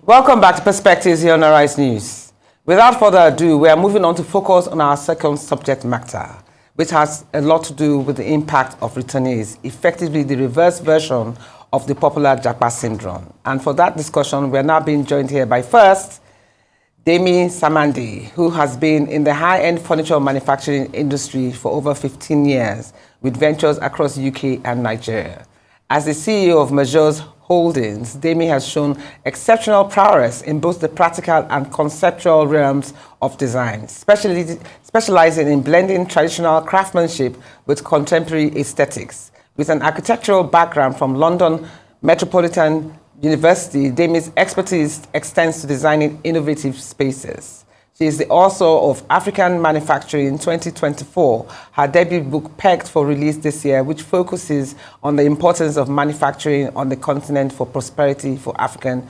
Welcome back to Perspectives here on Arise News. Without further ado, we are moving on to focus on our second subject matter, which has a lot to do with the impact of returnees, effectively the reverse version of the popular Japa syndrome. And for that discussion, we are now being joined here by first, Demi Samande, who has been in the high-end furniture manufacturing industry for over 15 years, with ventures across UK and Nigeria. As the CEO of Majors Holdings, Demi has shown exceptional prowess in both the practical and conceptual realms of design, specializing in blending traditional craftsmanship with contemporary aesthetics. With an architectural background from London Metropolitan University, Demi's expertise extends to designing innovative spaces. She is the author of African Manufacturing 2024, her debut book pegged for release this year, which focuses on the importance of manufacturing on the continent for prosperity for African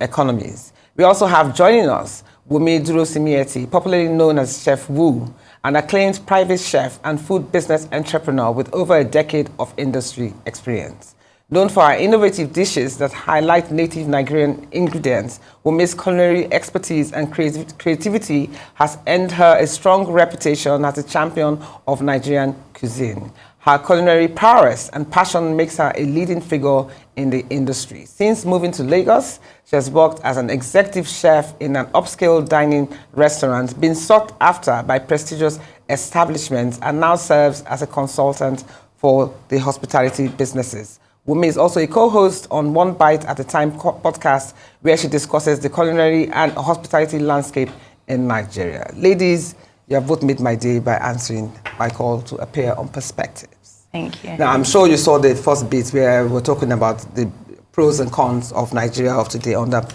economies. We also have joining us Wunmi Durosinmi, popularly known as Chef Wu, an acclaimed private chef and food business entrepreneur with over a decade of industry experience. Known for her innovative dishes that highlight native Nigerian ingredients, Wunmi's culinary expertise and creativity has earned her a strong reputation as a champion of Nigerian cuisine. Her culinary prowess and passion makes her a leading figure in the industry. Since moving to Lagos, she has worked as an executive chef in an upscale dining restaurant, been sought after by prestigious establishments, and now serves as a consultant for the hospitality businesses. Wunmi is also a co-host on One Bite at a Time podcast, where she discusses the culinary and hospitality landscape in Nigeria. Ladies, you have both made my day by answering my call to appear on Perspectives. Thank you. Now, I'm sure you saw the first bit where we're talking about the pros and cons of Nigeria of today under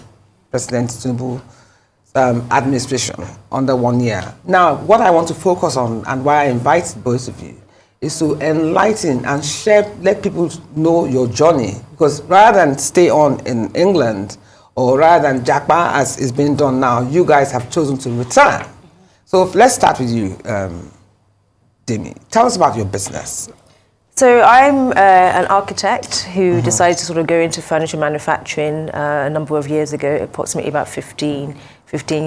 President Tinubu's administration under 1 year. Now, what I want to focus on and why I invite both of you is to enlighten and share, let people know your journey. Because rather than stay on in England, or rather than Japa as is being done now, you guys have chosen to return. So let's start with you, Demi. Tell us about your business. So I'm an architect who decided to sort of go into furniture manufacturing a number of years ago, approximately about 15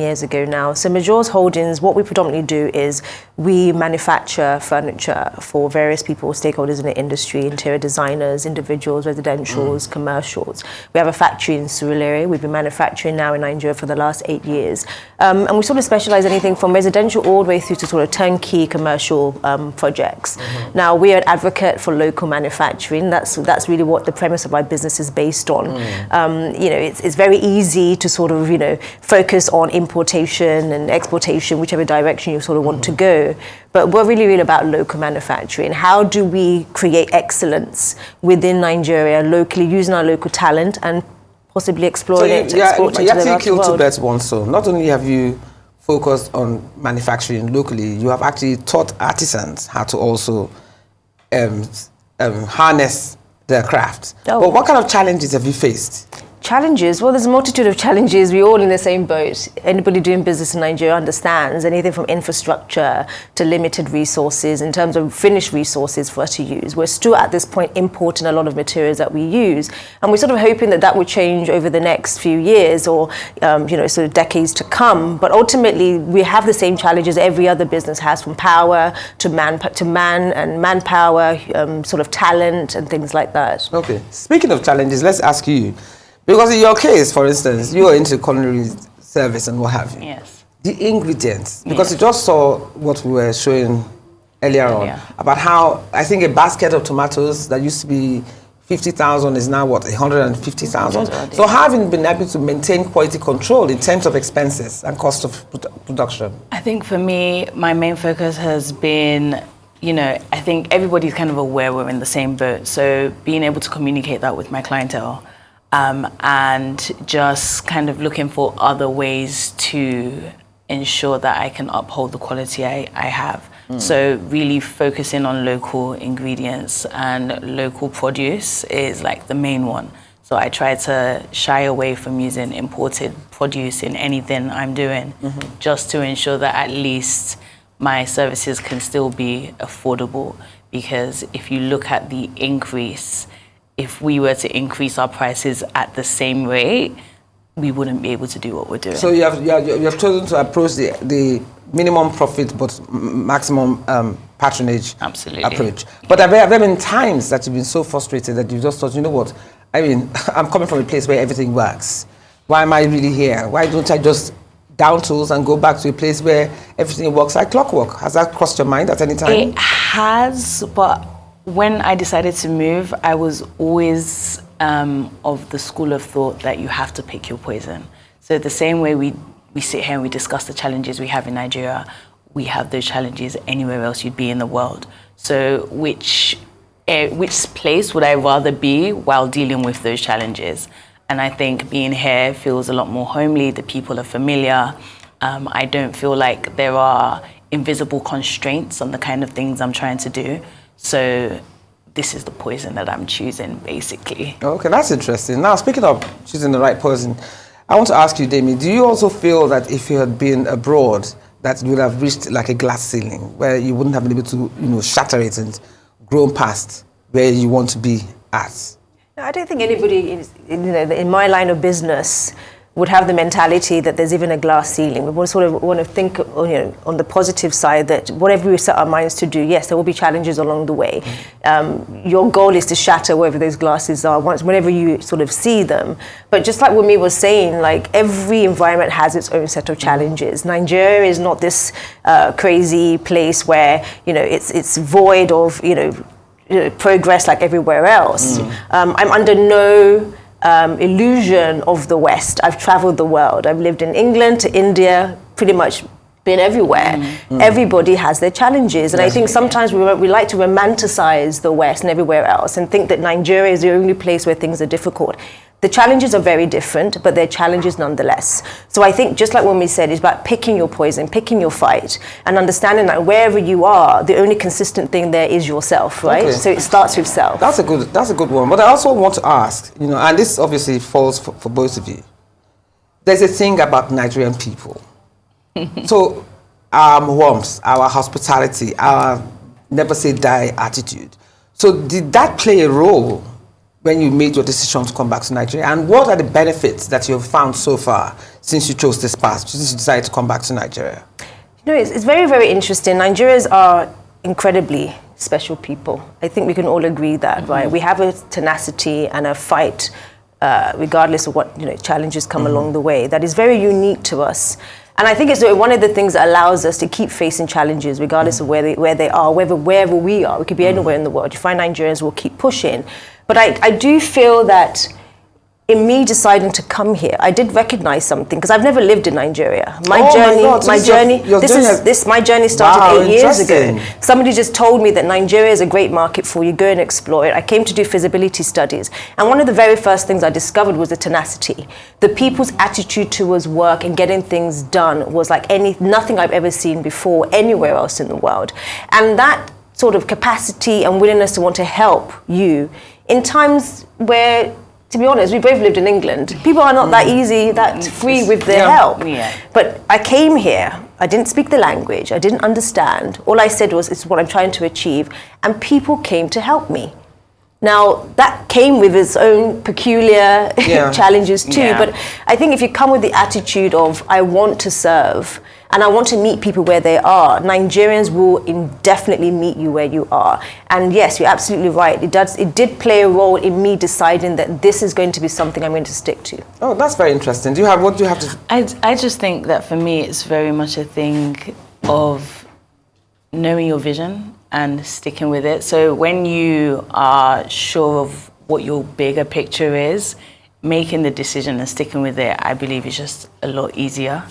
years ago now. So Majors Holdings, what we predominantly do is we manufacture furniture for various people, stakeholders in the industry, interior designers, individuals, residentials, commercials. We have a factory in Surulere. We've been manufacturing now in Nigeria for the last 8 years. And we sort of specialize anything from residential all the way through to sort of turnkey commercial projects. Now, we are an advocate for local manufacturing. That's really what the premise of our business is based on. You know, it's very easy to sort of, focus on importation and exportation, whichever direction you sort of want to go. But we're really about local manufacturing. How do we create excellence within Nigeria, locally, using our local talent and possibly exploring it to export it to the rest of the world? You killed two birds with one stone. Not only have you focused on manufacturing locally, you have actually taught artisans how to also harness their craft. But what kind of challenges have you faced? Challenges? Well, there's a multitude of challenges. We're all in the same boat. Anybody doing business in Nigeria understands anything from infrastructure to limited resources in terms of finished resources for us to use. We're still at this point importing a lot of materials that we use, and we're sort of hoping that would change over the next few years or sort of decades to come. But ultimately, we have the same challenges every other business has, from power to manpower, sort of talent and things like that. Okay. Speaking of challenges, let's ask you. Because in your case, for instance, you are into culinary service and what have you. Yes. The ingredients, because you just saw what we were showing earlier on, about how I think a basket of tomatoes that used to be 50,000 is now what, 150,000? So having been able to maintain quality control in terms of expenses and cost of production? I think for me, my main focus has been, I think everybody's kind of aware we're in the same boat. So being able to communicate that with my clientele. And just kind of looking for other ways to ensure that I can uphold the quality I have. So really focusing on local ingredients and local produce is like the main one. So I try to shy away from using imported produce in anything I'm doing, just to ensure that at least my services can still be affordable. Because if you look at the increase, if we were to increase our prices at the same rate, we wouldn't be able to do what we're doing. So you have chosen to approach the minimum profit but maximum patronage Absolutely. approach. But have there been times that you've been so frustrated that you just thought, you know what, I mean, I'm coming from a place where everything works. Why am I really here? Why don't I just down tools and go back to a place where everything works like clockwork? Has that crossed your mind at any time? It has, but when I decided to move, I was always of the school of thought that you have to pick your poison. So the same way we sit here and we discuss the challenges we have in Nigeria, we have those challenges anywhere else you'd be in the world. So which place would I rather be while dealing with those challenges? And I think being here feels a lot more homely. The people are familiar. I don't feel like there are invisible constraints on the kind of things I'm trying to do. So this is the poison that I'm choosing, basically. Okay, that's interesting. Now, speaking of choosing the right poison, I want to ask you, Demi, do you also feel that if you had been abroad, that you would have reached like a glass ceiling where you wouldn't have been able to, shatter it and grow past where you want to be at? I don't think anybody in my line of business would have the mentality that there's even a glass ceiling. We want to think on the positive side that whatever we set our minds to do, yes, there will be challenges along the way. Your goal is to shatter wherever those glasses are whenever you sort of see them. But just like Wunmi was saying, like every environment has its own set of challenges. Nigeria is not this crazy place where it's void of progress like everywhere else. I'm under no illusion of the West. I've traveled the world. I've lived in England to India, pretty much been everywhere. Everybody has their challenges. And I think sometimes we like to romanticize the West and everywhere else and think that Nigeria is the only place where things are difficult. The challenges are very different, but they're challenges nonetheless. So I think, just like when we said, it's about picking your poison, picking your fight, and understanding that wherever you are, the only consistent thing there is yourself, right? Okay. So it starts with self. That's a good one. But I also want to ask, and this obviously falls for both of you. There's a thing about Nigerian people. So our warmth, our hospitality, our never say die attitude. So did that play a role when you made your decision to come back to Nigeria? And what are the benefits that you've found so far since you chose this path, since you decided to come back to Nigeria? It's very, very interesting. Nigerians are incredibly special people. I think we can all agree that, right? We have a tenacity and a fight, regardless of what challenges come along the way, that is very unique to us. And I think it's one of the things that allows us to keep facing challenges, regardless of where they are, wherever we are. We could be anywhere in the world. You find Nigerians will keep pushing. But I do feel that in me deciding to come here, I did recognize something, because I've never lived in Nigeria. My journey started 8 years ago. Somebody just told me that Nigeria is a great market for you, go and explore it. I came to do feasibility studies, and one of the very first things I discovered was the tenacity. The people's attitude towards work and getting things done was like nothing I've ever seen before anywhere else in the world. And that sort of capacity and willingness to want to help you in times where, to be honest, we both lived in England. People are not that easy, that free with their help. Yeah. But I came here, I didn't speak the language, I didn't understand. All I said was, it's what I'm trying to achieve. And people came to help me. Now, that came with its own peculiar challenges too. Yeah. But I think if you come with the attitude of, I want to serve, and I want to meet people where they are, Nigerians will definitely meet you where you are. And yes, you're absolutely right. It did play a role in me deciding that this is going to be something I'm going to stick to. Oh, that's very interesting. What do you have to... I just think that for me, it's very much a thing of knowing your vision and sticking with it. So when you are sure of what your bigger picture is, making the decision and sticking with it, I believe, is just a lot easier.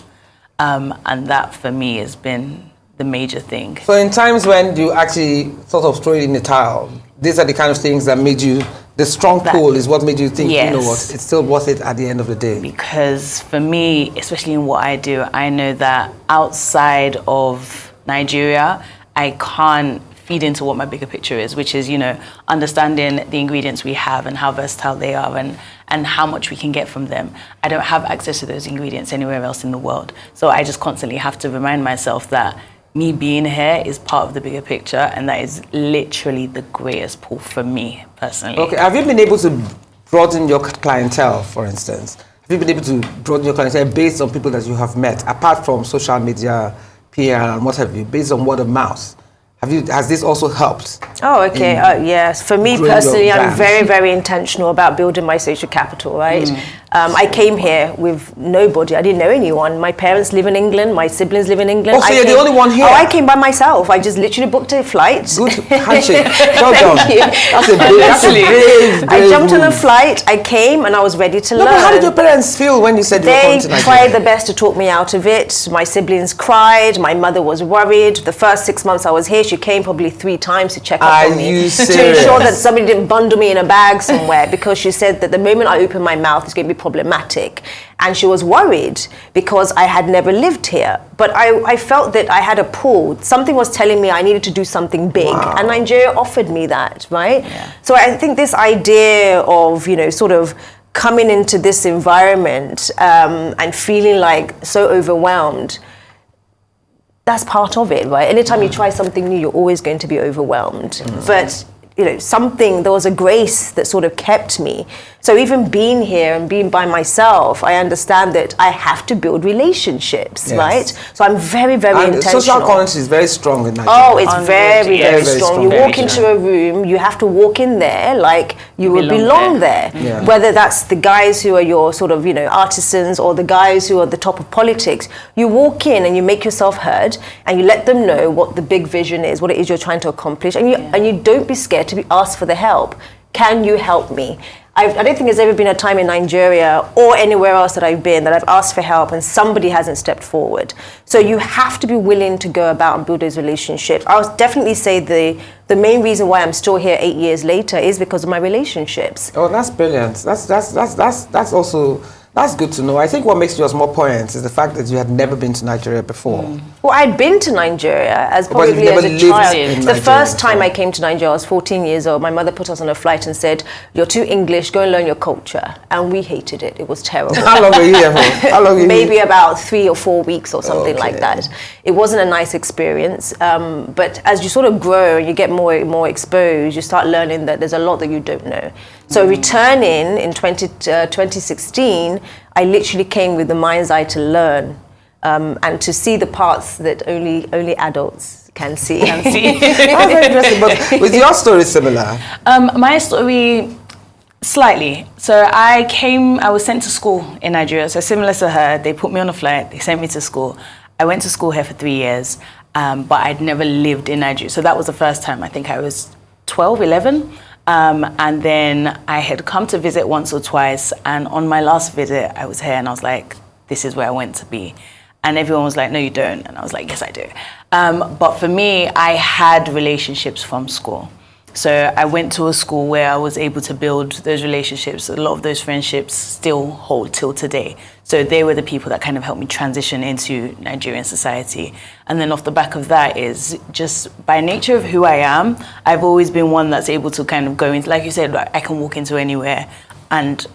And that, for me, has been the major thing. So in times when you actually sort of throw it in the towel, these are the kind of things that made you, the strong pull is what made you think, you know what, it's still worth it at the end of the day. Because for me, especially in what I do, I know that outside of Nigeria, I can't feed into what my bigger picture is, which is, understanding the ingredients we have and how versatile they are and how much we can get from them. I don't have access to those ingredients anywhere else in the world. So I just constantly have to remind myself that me being here is part of the bigger picture, and that is literally the greatest pull for me personally. Okay, have you been able to broaden your clientele, for instance? Have Have you been able to broaden your clientele based on people that you have met, apart from social media, PR, and what have you, based on word of mouth? Has this also helped? Oh, okay. Yes. For me personally, I'm very, very intentional about building my social capital, right? I came here with nobody. I didn't know anyone. My parents live in England. My siblings live in England. Oh, so you're the only one here? Oh, I came by myself. I just literally booked a flight. Good handshake. Well done. Thank you. That's a brave I jumped on a move. flight. I came and I was ready to learn. But how did your parents feel when you said you were coming to They Nigeria? tried their best to talk me out of it. My siblings cried. My mother was worried. The first 6 months I was here, she came probably 3 times to check up on me. Are you to serious? ensure that somebody didn't bundle me in a bag somewhere, because she said that the moment I open my mouth, it's going to be problematic. And she was worried because I had never lived here. But I felt that I had a pull. Something was telling me I needed to do something big. Wow. And Nigeria offered me that, right? Yeah. So I think this idea of, sort of coming into this environment and feeling like so overwhelmed, that's part of it, right? Anytime you try something new, you're always going to be overwhelmed. But there was a grace that sort of kept me. So even being here and being by myself, I understand that I have to build relationships, Yes. right? So I'm very, very And intentional. social currency is very strong in Nigeria. Oh, it's very, Yeah. very Very strong. strong. You Very walk into a room, you have to walk in there like you will belong there. Yeah. Whether that's the guys who are your sort of, artisans, or the guys who are at the top of politics. You walk in and you make yourself heard, and you let them know what the big vision is, what it is you're trying to accomplish, and you don't be scared to be asked for the help. Can you help me? I don't think there's ever been a time in Nigeria or anywhere else that I've been that I've asked for help and somebody hasn't stepped forward. So you have to be willing to go about and build those relationships. I would definitely say the main reason why I'm still here 8 years later is because of my relationships. Oh, that's brilliant. That's also, that's good to know. I think what makes yours more poignant is the fact that you had never been to Nigeria before. Well, I'd been to Nigeria as But probably you've never as a lived child. in The Nigeria first time before. I came to Nigeria, I was 14 years old. My mother put us on a flight and said, "You're too English, go and learn your culture." And we hated it. It was terrible. How long were you here for? How long were you Maybe about 3 or 4 weeks or something like Okay. that. It wasn't a nice experience. But as you sort of grow and you get more exposed, you start learning that there's a lot that you don't know. So returning in 2016, I literally came with the mind's eye to learn and to see the parts that only adults can see. That's very interesting. But with your story similar. My story, slightly. So I was sent to school in Nigeria. So similar to her, they put me on a flight, they sent me to school. I went to school here for 3 years, but I'd never lived in Nigeria. So that was the first time. I think I was 12, 11. And then I had come to visit once or twice. And on my last visit, I was here and I was like, this is where I want to be. And everyone was like, no, you don't. And I was like, yes, I do. But for me, I had relationships from school. So I went to a school where I was able to build those relationships. A lot of those friendships still hold till today. So they were the people that kind of helped me transition into Nigerian society. And then off the back of that is just by nature of who I am, I've always been one that's able to kind of go into, like you said, I can walk into anywhere and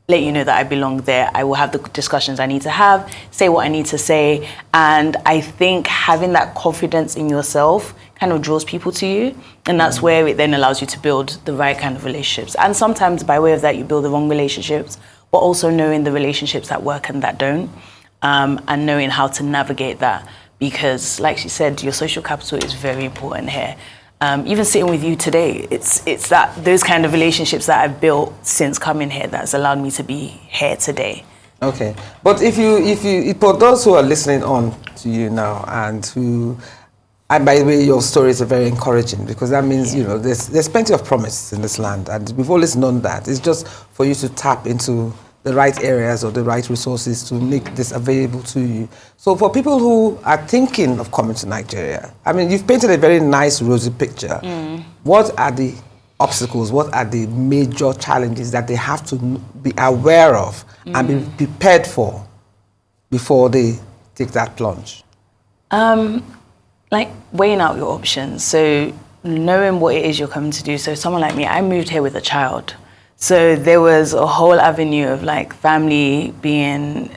let you know that I belong there. I will have the discussions I need to have, say what I need to say. And I think having that confidence in yourself kind of draws people to you. And that's where it then allows you to build the right kind of relationships. And sometimes by way of that, you build the wrong relationships, but also knowing the relationships that work and that don't, and knowing how to navigate that. Because like she said, your social capital is very important here. Even sitting with you today, it's those kind of relationships that I've built since coming here that's allowed me to be here today. Okay, but if you for those who are listening on to you now and by the way, your stories are very encouraging, because that means there's plenty of promise in this land, and we've always known that. It's just for you to tap into the right areas or the right resources to make this available to you. So for people who are thinking of coming to Nigeria, I mean, you've painted a very nice rosy picture. What are the obstacles, what are the major challenges that they have to be aware of and be prepared for before they take that plunge? Like weighing out your options. So knowing what it is you're coming to do. So someone like me, I moved here with a child. So there was a whole avenue of like family being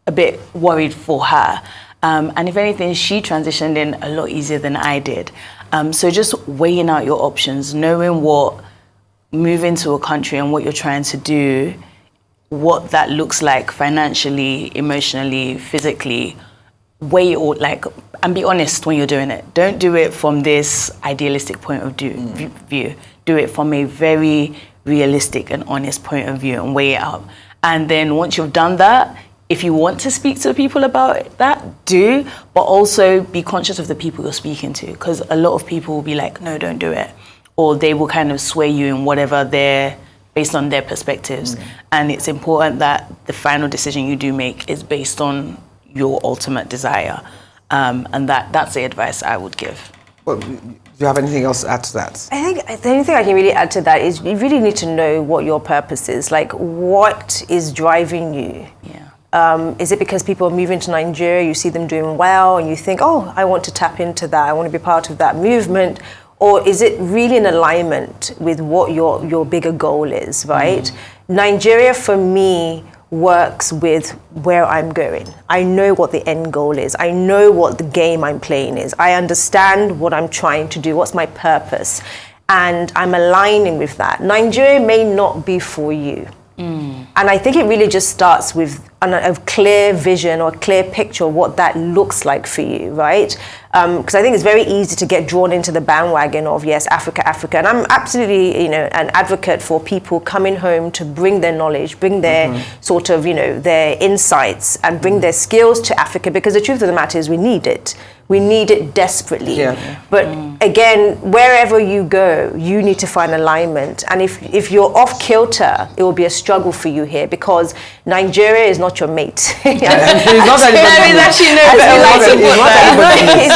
a bit worried for her. And if anything, she transitioned in a lot easier than I did. So just weighing out your options, knowing what moving to a country and what you're trying to do, what that looks like financially, emotionally, physically, weigh it all, like, and be honest when you're doing it. Don't do it from this idealistic point of view. Do it from a very realistic and honest point of view and weigh it out. And then once you've done that, if you want to speak to people about that, do, but also be conscious of the people you're speaking to, because a lot of people will be like, no, don't do it. Or they will kind of sway you in whatever based on their perspectives. And it's important that the final decision you do make is based on your ultimate desire. And that's the advice I would give. Well, do you have anything else to add to that? I think the only thing I can really add to that is you really need to know what your purpose is. Like, what is driving you? Yeah. Is it because people are moving to Nigeria, you see them doing well, and you think, oh, I want to tap into that, I want to be part of that movement? Or is it really in alignment with what your bigger goal is, right? Nigeria, for me, works with where I'm going. I know what the end goal is. I know what the game I'm playing is. I understand what I'm trying to do, what's my purpose, and I'm aligning with that. Nigeria may not be for you. And I think it really just starts with a clear vision or a clear picture of what that looks like for you, right? Because I think it's very easy to get drawn into the bandwagon of, yes, Africa, Africa. And I'm absolutely, an advocate for people coming home to bring their knowledge, bring their sort of, their insights and bring their skills to Africa, because the truth of the matter is we need it. We need it desperately. Yeah. But again, wherever you go, you need to find alignment. And if you're off kilter, it will be a struggle for you here, because Nigeria is not your mate. It's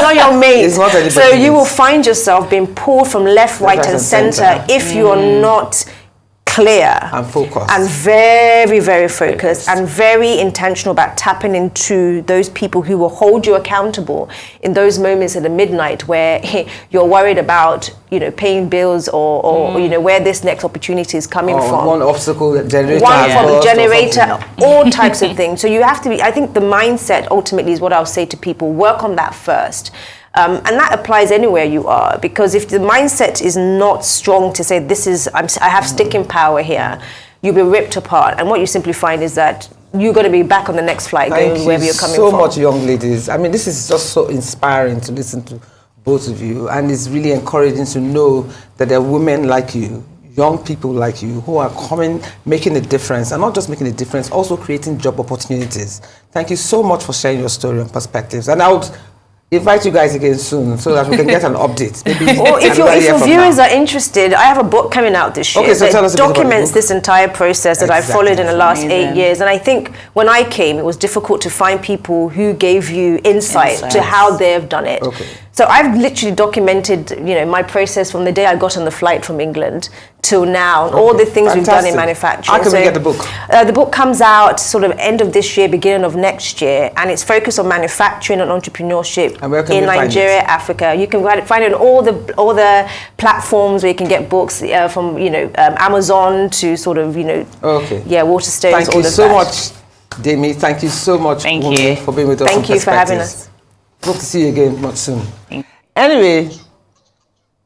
not your mate. It's not anybody's so you mate. will find yourself being pulled from left, right, and center if you are not clear and focused and very, very focused and very intentional about tapping into those people who will hold you accountable in those moments at the midnight where you're worried about paying bills or where this next opportunity is coming from. One obstacle generator, one from the generator, all types of things. So you have to be, I think the mindset ultimately is what I'll say to people, work on that first. And that applies anywhere you are, because if the mindset is not strong to say, I have sticking power here, you'll be ripped apart. And what you simply find is that you're going to be back on the next flight going wherever you're coming from. Thank you so much, young ladies. I mean, this is just so inspiring to listen to both of you. And it's really encouraging to know that there are women like you, young people like you, who are coming, making a difference, and not just making a difference, also creating job opportunities. Thank you so much for sharing your story and perspectives. And I would invite you guys again soon so that we can get an update. Maybe or if your viewers are interested, I have a book coming out this year so tell us that documents this entire process that I've followed in the last 8 years. And I think when I came, it was difficult to find people who gave you insight to how they've done it. So I've literally documented, my process from the day I got on the flight from England till now, and all the things we've done in manufacturing. How can we get the book? The book comes out sort of end of this year, beginning of next year, and it's focused on manufacturing and entrepreneurship in Nigeria, Africa. You can find it on all the platforms where you can get books, from Amazon to sort of Waterstones. Thank you so much, Demi. Thank you so much, Wunmi, for being with us. Thank you for having us. Hope to see you again much soon. Anyway,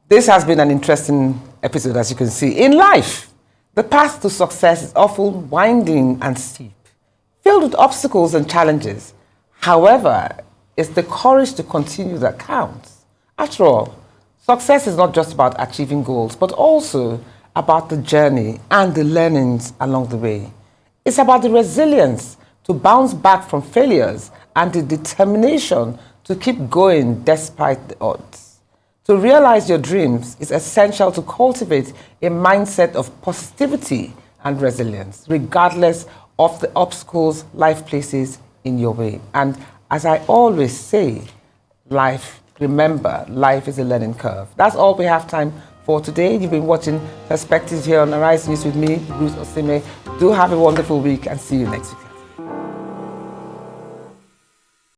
this has been an interesting episode, as you can see. In life, the path to success is often winding and steep, filled with obstacles and challenges. However, it's the courage to continue that counts. After all, success is not just about achieving goals, but also about the journey and the learnings along the way. It's about the resilience to bounce back from failures and the determination to keep going despite the odds. To realize your dreams is essential to cultivate a mindset of positivity and resilience, regardless of the obstacles life places in your way. And as I always say, remember, life is a learning curve. That's all we have time for today. You've been watching Perspectives here on Arise News with me, Durosinmi. Do have a wonderful week and see you next week.